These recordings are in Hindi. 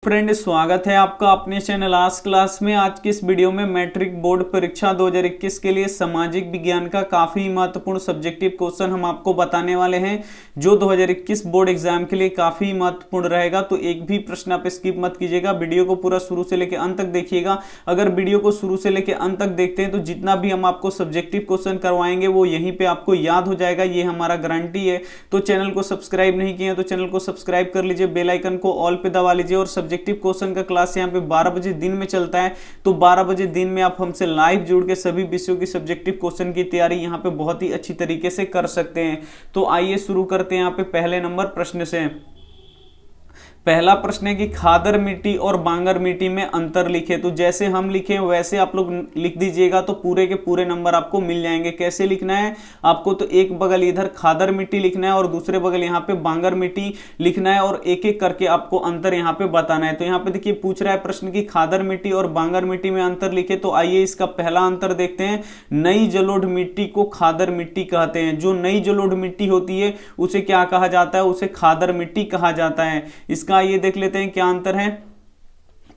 फ्रेंड, स्वागत है आपका अपने चैनल आज क्लास में। आज की इस वीडियो में मैट्रिक बोर्ड परीक्षा 2021 के लिए सामाजिक विज्ञान का काफी महत्वपूर्ण सब्जेक्टिव क्वेश्चन हम आपको बताने वाले हैं, जो 2021 बोर्ड एग्जाम के लिए काफी महत्वपूर्ण रहेगा। तो एक भी प्रश्न आप स्किप मत कीजिएगा, वीडियो को पूरा शुरू से लेकर अंत तक देखिएगा। अगर वीडियो को शुरू से लेकर अंत तक देखते हैं तो जितना भी हम आपको सब्जेक्टिव क्वेश्चन करवाएंगे वो यहीं पे आपको याद हो जाएगा, ये हमारा गारंटी है। तो चैनल को सब्सक्राइब नहीं किए तो चैनल को सब्सक्राइब कर लीजिए, बेल आइकन को ऑल पे दबा लीजिए। और सब्जेक्टिव क्वेश्चन का क्लास यहाँ पे 12 बजे दिन में चलता है, तो 12 बजे दिन में आप हमसे लाइव जुड़ के सभी विषयों की सब्जेक्टिव क्वेश्चन की तैयारी यहाँ पे बहुत ही अच्छी तरीके से कर सकते हैं। तो आइए शुरू करते हैं यहाँ पे पहले नंबर प्रश्न से। पहला प्रश्न है कि खादर मिट्टी और बांगर मिट्टी में अंतर लिखे। तो जैसे हम लिखे वैसे आप लोग लिख दीजिएगा तो पूरे के पूरे नंबर आपको मिल जाएंगे। कैसे लिखना है आपको, तो एक बगल इधर खादर मिट्टी लिखना है और दूसरे बगल यहाँ पे बांगर मिट्टी लिखना है और एक एक करके आपको अंतर यहाँ पे बताना है। तो यहाँ पे देखिए पूछ रहा है प्रश्न की खादर मिट्टी और बांगर मिट्टी में अंतर लिखे। तो आइए इसका पहला अंतर देखते हैं। नई जलोढ़ मिट्टी को खादर मिट्टी कहते हैं। जो नई जलोढ़ मिट्टी होती है उसे क्या कहा जाता है, उसे खादर मिट्टी कहा जाता है। इसका ये देख लेते हैं क्या अंतर है।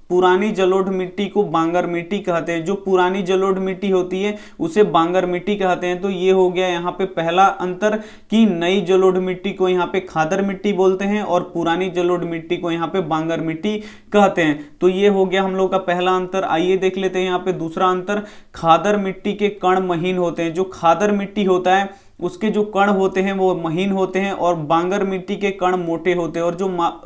पुरानी जलोढ़ मिट्टी को बांगर मिट्टी कहते हैं। जो पुरानी जलोढ़ मिट्टी होती है उसे बांगर मिट्टी कहते हैं। तो ये हो गया यहाँ पे पहला अंतर कि नई जलोढ़ मिट्टी को यहाँ पे खादर मिट्टी बोलते हैं और पुरानी जलोढ़ मिट्टी को यहाँ पे बांगर मिट्टी कहते हैं। तो ये हो गया हम लोग का पहला अंतर। आइए देख लेते हैं यहाँ पे दूसरा अंतर। खादर मिट्टी के कण महीन होते हैं। जो खादर मिट्टी होता है उसके जो कण होते हैं वो महीन होते हैं और बांगर मिट्टी के कण मोटे होते हैं। और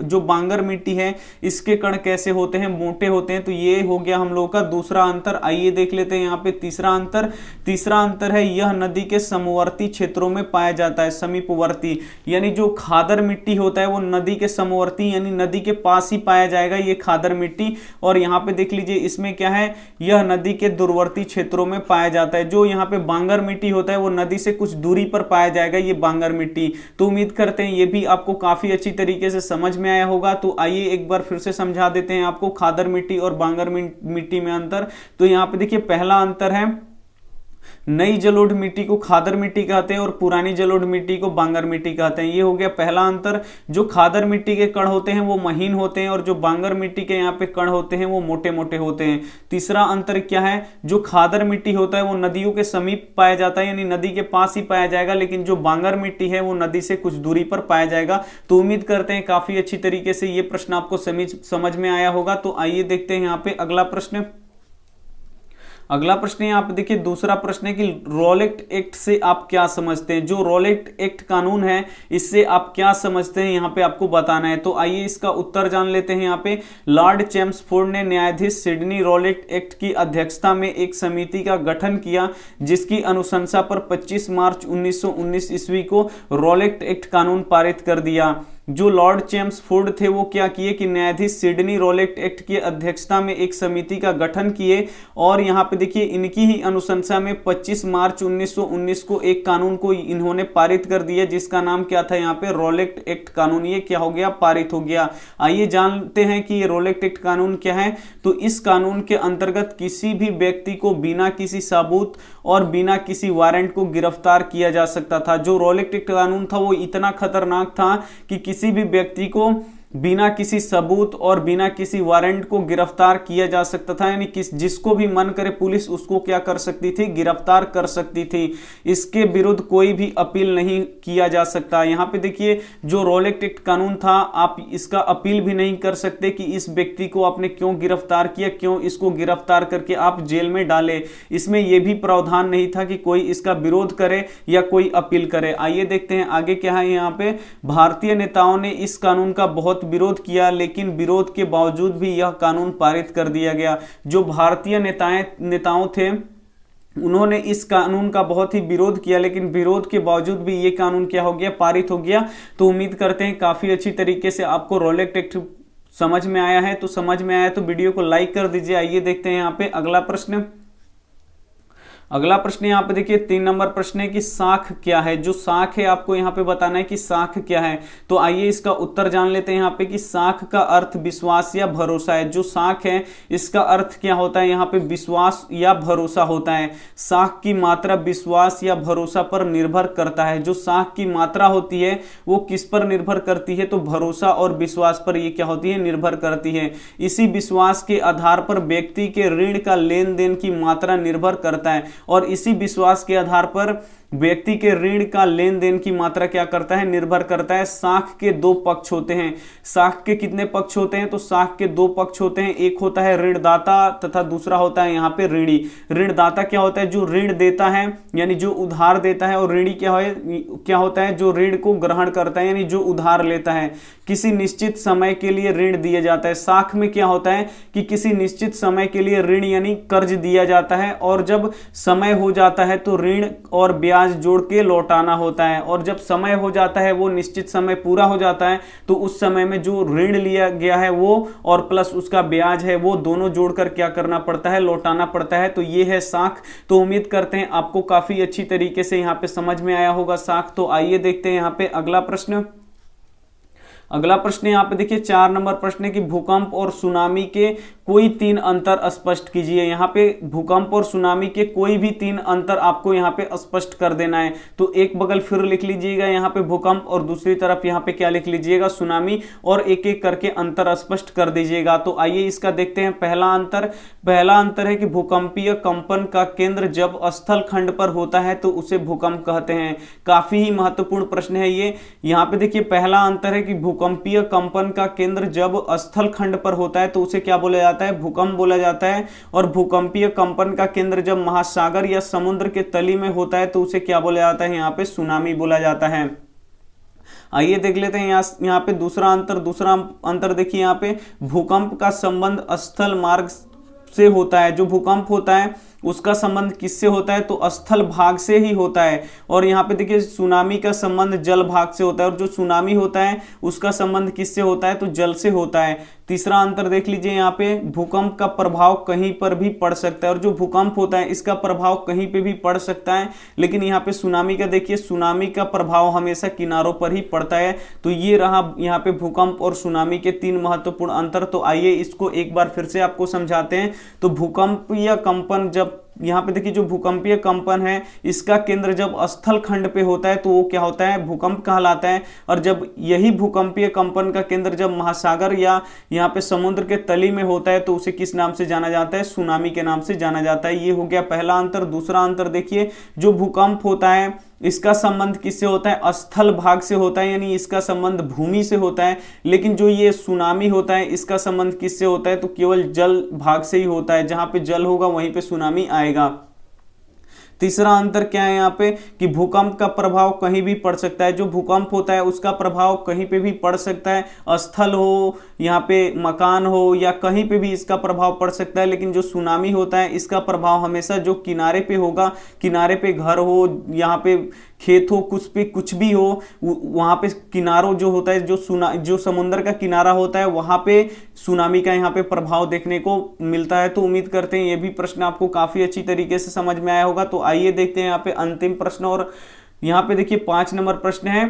जो बांगर मिट्टी है इसके कण कैसे होते हैं, मोटे होते हैं। तो ये हो गया हम लोगों का दूसरा अंतर। आइए देख लेते हैं यहाँ पे तीसरा अंतर। तीसरा अंतर है यह नदी के समवर्ती क्षेत्रों में पाया जाता है। समीपवर्ती यानी जो खादर मिट्टी होता है वो नदी के समवर्ती यानी नदी के पास ही पाया जाएगा, ये खादर मिट्टी। और यहाँ पे देख लीजिए इसमें क्या है, यह नदी के दूरवर्ती क्षेत्रों में पाया जाता है। जो यहाँ पे बांगर मिट्टी होता है वो नदी से कुछ दूरी पर पाया जाएगा, ये बांगर मिट्टी। तो उम्मीद करते हैं ये भी आपको काफी अच्छी तरीके से समझ में आया होगा। तो आइए एक बार फिर से समझा देते हैं आपको खादर मिट्टी और बांगर मिट्टी में अंतर। तो यहाँ पे देखिए पहला अंतर है नई जलोढ़ मिट्टी को खादर मिट्टी कहते हैं और पुरानी जलोढ़ मिट्टी को बांगर मिट्टी कहते हैं। ये हो गया पहला अंतर। जो खादर मिट्टी के कण होते हैं वो महीन होते हैं और जो बांगर मिट्टी के यहाँ पे कण होते हैं वो मोटे मोटे होते हैं। तीसरा अंतर क्या है, जो खादर मिट्टी होता है वो नदियों के समीप पाया जाता है यानी नदी के पास ही पाया जाएगा, लेकिन जो बांगर मिट्टी है वो नदी से कुछ दूरी पर पाया जाएगा। तो उम्मीद करते हैं काफी अच्छी तरीके से ये प्रश्न आपको समझ में आया होगा। तो आइए देखते हैं यहाँ पे अगला प्रश्न। अगला प्रश्न यहाँ पे देखिए दूसरा प्रश्न है कि रॉलेट एक्ट से आप क्या समझते हैं। जो रॉलेट एक्ट कानून है इससे आप क्या समझते हैं यहाँ पे आपको बताना है। तो आइए इसका उत्तर जान लेते हैं। यहाँ पे लॉर्ड चेम्सफोर्ड ने न्यायाधीश सिडनी रॉलेट एक्ट की अध्यक्षता में एक समिति का गठन किया, जिसकी अनुशंसा पर 25 मार्च 1919 ईस्वी को रॉलेट एक्ट कानून पारित कर दिया। जो लॉर्ड चेम्सफोर्ड थे वो क्या किए कि न्यायाधीश सिडनी रॉलेट एक्ट की अध्यक्षता में एक समिति का गठन किए और यहाँ पे देखिए इनकी ही अनुशंसा में 25 मार्च 1919 को एक कानून को इन्होंने पारित कर दिया, जिसका नाम क्या था यहाँ पे रॉलेट एक्ट कानून। ये क्या हो गया, पारित हो गया। आइए जानते हैं कि ये रॉलेट एक्ट कानून क्या है। तो इस कानून के अंतर्गत किसी भी व्यक्ति को बिना किसी सबूत और बिना किसी वारंट को गिरफ्तार किया जा सकता था। जो रॉलेट एक्ट कानून था वो इतना खतरनाक था कि किसी भी व्यक्ति को बिना किसी सबूत और बिना किसी वारंट को गिरफ्तार किया जा सकता था। यानी जिसको भी मन करे पुलिस उसको क्या कर सकती थी, गिरफ्तार कर सकती थी। इसके विरुद्ध कोई भी अपील नहीं किया जा सकता। यहाँ पे देखिए जो रॉलेट एक्ट कानून था आप इसका अपील भी नहीं कर सकते कि इस व्यक्ति को आपने क्यों गिरफ्तार किया, क्यों इसको गिरफ्तार करके आप जेल में डाले। इसमें यह भी प्रावधान नहीं था कि कोई इसका विरोध करे या कोई अपील करे। आइए देखते हैं आगे क्या है। यहाँ पे भारतीय नेताओं ने इस कानून का बहुत विरोध किया, लेकिन विरोध के बावजूद भी यह कानून पारित कर दिया गया। जो भारतीय नेताओं थे उन्होंने इस कानून का बहुत ही विरोध किया, लेकिन विरोध के बावजूद भी ये कानून क्या हो गया, पारित हो गया। तो उम्मीद करते हैं काफी अच्छी तरीके से आपको रॉलेट एक्ट समझ में आया है। तो समझ में आया तो वीडियो को लाइक कर दीजिए। आइए देखते हैं यहाँ पे अगला प्रश्न। अगला प्रश्न यहाँ पे देखिए 3 नंबर प्रश्न है कि साख क्या है। जो साख है आपको यहाँ पे बताना है कि साख क्या है। तो आइए इसका उत्तर जान लेते हैं यहाँ पे कि साख का अर्थ विश्वास या भरोसा है। जो साख है इसका अर्थ क्या होता है, यहाँ पे विश्वास या भरोसा होता है। साख की मात्रा विश्वास या भरोसा पर निर्भर करता है। जो साख की मात्रा होती है वो किस पर निर्भर करती है, तो भरोसा और विश्वास पर ये क्या होती है, निर्भर करती है। इसी विश्वास के आधार पर व्यक्ति के ऋण का लेन देन की मात्रा निर्भर करता है और इसी विश्वास के आधार पर व्यक्ति के ऋण का लेन देन की मात्रा क्या करता है, निर्भर करता है। साख के दो पक्ष होते हैं। साख के कितने पक्ष होते हैं, तो साख के दो पक्ष होते हैं। एक होता है ऋणदाता तथा दूसरा होता है यहाँ पे ऋणी। ऋणदाता क्या होता है, जो ऋण देता है यानी जो उधार देता है, और ऋणी क्या होता है, जो ऋण को ग्रहण करता है यानी जो उधार लेता है। किसी निश्चित समय के लिए ऋण दिया जाता है। साख में क्या होता है कि किसी निश्चित समय के लिए ऋण यानी कर्ज दिया जाता है और जब समय हो जाता है तो ऋण और ब्याज जोड़ के लौटाना होता है। और जब समय हो जाता है, वो निश्चित समय पूरा हो जाता है, तो उस समय में जो ऋण लिया गया है वो और प्लस उसका ब्याज है वो दोनों जोड़कर क्या करना पड़ता है, लौटाना पड़ता है। तो ये है साख। तो उम्मीद करते हैं आपको काफी अच्छी तरीके से यहाँ पे समझ में आया होगा साख। तो आइए देखते हैं यहाँ पे अगला प्रश्न। अगला प्रश्न यहाँ पे देखिए 4 नंबर प्रश्न है कि भूकंप और सुनामी के कोई 3 अंतर स्पष्ट कीजिए। यहाँ पे भूकंप और सुनामी के कोई भी 3 अंतर आपको यहाँ पे स्पष्ट कर देना है। तो एक बगल फिर लिख लीजिएगा यहाँ पे भूकंप और दूसरी तरफ यहाँ पे क्या लिख लीजिएगा, सुनामी, और एक एक करके अंतर स्पष्ट कर दीजिएगा। तो आइए इसका देखते हैं पहला अंतर है कि भूकंपीय कंपन का केंद्र जब स्थल खंड पर होता है तो उसे भूकंप कहते हैं। काफी ही महत्वपूर्ण प्रश्न है ये। यहाँ पे देखिए पहला अंतर है कि भूकंपीय कंपन का केंद्र जब स्थल खंड पर होता है तो उसे क्या बोला जाता है, भूकंप बोला जाता है। और भूकंपीय कंपन का केंद्र जब महासागर या समुद्र के तली में होता है तो उसे क्या बोला जाता है, यहाँ पे सुनामी बोला जाता है। आइए देख लेते हैं यहाँ पे दूसरा अंतर देखिए यहाँ पे भूकंप का संबंध स्थल मार्ग से होता है। जो भूकंप होता है उसका संबंध किससे होता है, तो स्थल भाग से ही होता है। और यहाँ पे देखिए सुनामी का संबंध जल भाग से होता है, और जो सुनामी होता है उसका संबंध किससे होता है, तो जल से होता है। तीसरा अंतर देख लीजिए यहाँ पे भूकंप का प्रभाव कहीं पर भी पड़ सकता है, और जो भूकंप होता है इसका प्रभाव कहीं पे भी पड़ सकता है, लेकिन यहाँ पे सुनामी का देखिए सुनामी का प्रभाव हमेशा किनारों पर ही पड़ता है। तो ये रहा यहाँ पे भूकंप और सुनामी के 3 महत्वपूर्ण अंतर। तो आइए इसको एक बार फिर से आपको समझाते हैं। तो भूकंपीय कंपन जब यहाँ पे देखिए जो भूकंपीय कंपन है इसका केंद्र जब स्थल खंड पे होता है तो वो क्या होता है, भूकंप कहलाता है। और जब यही भूकंपीय कंपन का केंद्र जब महासागर या यहाँ पे समुद्र के तली में होता है तो उसे किस नाम से जाना जाता है, सुनामी के नाम से जाना जाता है। ये हो गया पहला अंतर। दूसरा अंतर देखिए जो भूकंप होता है इसका संबंध किससे होता है, स्थल भाग से होता है, यानी इसका संबंध भूमि से होता है। लेकिन जो ये सुनामी होता है इसका संबंध किससे होता है, तो केवल जल भाग से ही होता है। जहां पे जल होगा वहीं पे सुनामी आएगा। तीसरा अंतर क्या है यहाँ पे कि भूकंप का प्रभाव कहीं भी पड़ सकता है। जो भूकंप होता है उसका प्रभाव कहीं पे भी पड़ सकता है, स्थल हो, यहाँ पे मकान हो, या कहीं पे भी इसका प्रभाव पड़ सकता है। लेकिन जो सुनामी होता है इसका प्रभाव हमेशा जो किनारे पे होगा, किनारे पे घर हो, यहाँ पे खेत हो, कुछ भी हो, वहां पे किनारों जो होता है, जो समुद्र का किनारा होता है वहां पे सुनामी का यहाँ पे प्रभाव देखने को मिलता है। तो उम्मीद करते हैं ये भी प्रश्न आपको काफी अच्छी तरीके से समझ में आया होगा। तो आइए देखते हैं यहाँ पे अंतिम प्रश्न। और यहाँ पे देखिए 5 नंबर प्रश्न है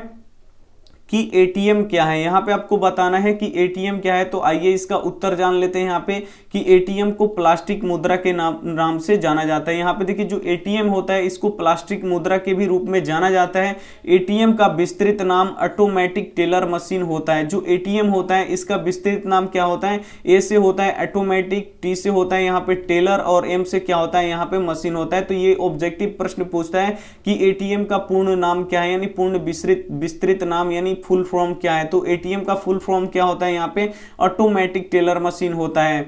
कि एटीएम क्या है। यहाँ पे आपको बताना है कि एटीएम क्या है। तो आइए इसका उत्तर जान लेते हैं यहाँ पे कि एटीएम को प्लास्टिक मुद्रा के नाम से जाना जाता है। यहाँ पे देखिए जो एटीएम होता है इसको प्लास्टिक मुद्रा के भी रूप में जाना जाता है। एटीएम का विस्तृत नाम ऑटोमेटिक टेलर मशीन होता है। जो एटीएम होता है इसका विस्तृत नाम क्या होता है, ए से होता है ऑटोमेटिक, टी से होता है यहाँ पे टेलर, और एम से क्या होता है, यहाँ पे मशीन होता है। तो ये ऑब्जेक्टिव प्रश्न पूछता है कि एटीएम का पूर्ण नाम क्या है, यानी पूर्ण विस्तृत नाम यानी फुल फॉर्म क्या है। तो एटीएम का फुल फॉर्म क्या होता है, यहाँ पे ऑटोमेटिक टेलर मशीन होता है।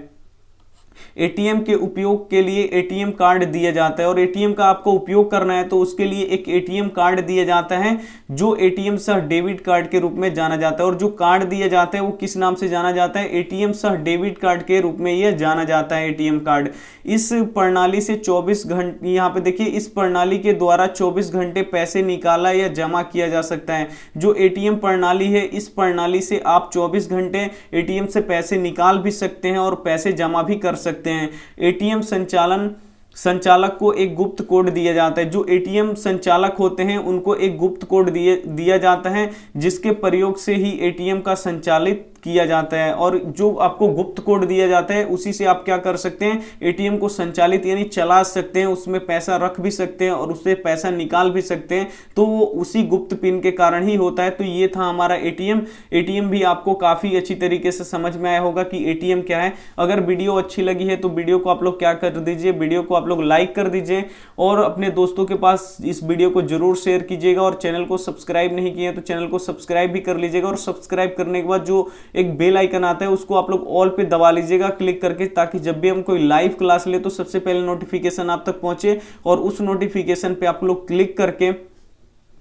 एटीएम के उपयोग के लिए एटीएम कार्ड दिया जाता है, और एटीएम का आपको उपयोग करना है तो उसके लिए एक एटीएम कार्ड दिया जाता है जो एटीएम सह डेबिट कार्ड के रूप में जाना जाता है। और जो कार्ड दिया जाता है वो किस नाम से जाना जाता है, एटीएम सह डेबिट कार्ड के रूप में यह जाना जाता है एटीएम कार्ड। इस प्रणाली से 24 घंटे, यहाँ पे देखिए इस प्रणाली के द्वारा 24 घंटे पैसे निकाला या जमा किया जा सकता है। जो एटीएम प्रणाली है इस प्रणाली से आप 24 घंटे एटीएम से पैसे निकाल भी सकते हैं और पैसे जमा भी कर सकते हैं। एटीएम संचालन संचालक को एक गुप्त कोड दिया जाता है। जो एटीएम संचालक होते हैं उनको एक गुप्त कोड दिया जाता है, जिसके प्रयोग से ही एटीएम का संचालित किया जाता है। और जो आपको गुप्त कोड दिया जाता है उसी से आप क्या कर सकते हैं, एटीएम को संचालित यानी चला सकते हैं, उसमें पैसा रख भी सकते हैं और उससे पैसा निकाल भी सकते हैं। तो वो उसी गुप्त पिन के कारण ही होता है। तो ये था हमारा एटीएम। एटीएम भी आपको काफी अच्छी तरीके से समझ में आया होगा कि एटीएम क्या है। अगर वीडियो अच्छी लगी है तो वीडियो को आप लोग क्या कर दीजिए, वीडियो को आप लोग लाइक कर दीजिए और अपने दोस्तों के पास इस वीडियो को जरूर शेयर कीजिएगा। और चैनल को सब्सक्राइब नहीं किए तो चैनल को सब्सक्राइब भी कर लीजिएगा। और सब्सक्राइब करने के बाद जो एक बेल आइकन आता है उसको आप लोग ऑल पे दबा लीजिएगा क्लिक करके, ताकि जब भी हम कोई लाइव क्लास ले तो सबसे पहले नोटिफिकेशन आप तक पहुंचे और उस नोटिफिकेशन पे आप लोग क्लिक करके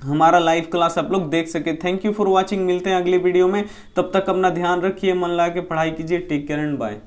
हमारा लाइव क्लास आप लोग देख सके। Thank you for watching. मिलते हैं अगले वीडियो में, तब तक अपना ध्यान रखिए, मन लगा के पढ़ाई कीजिए। Take care and bye.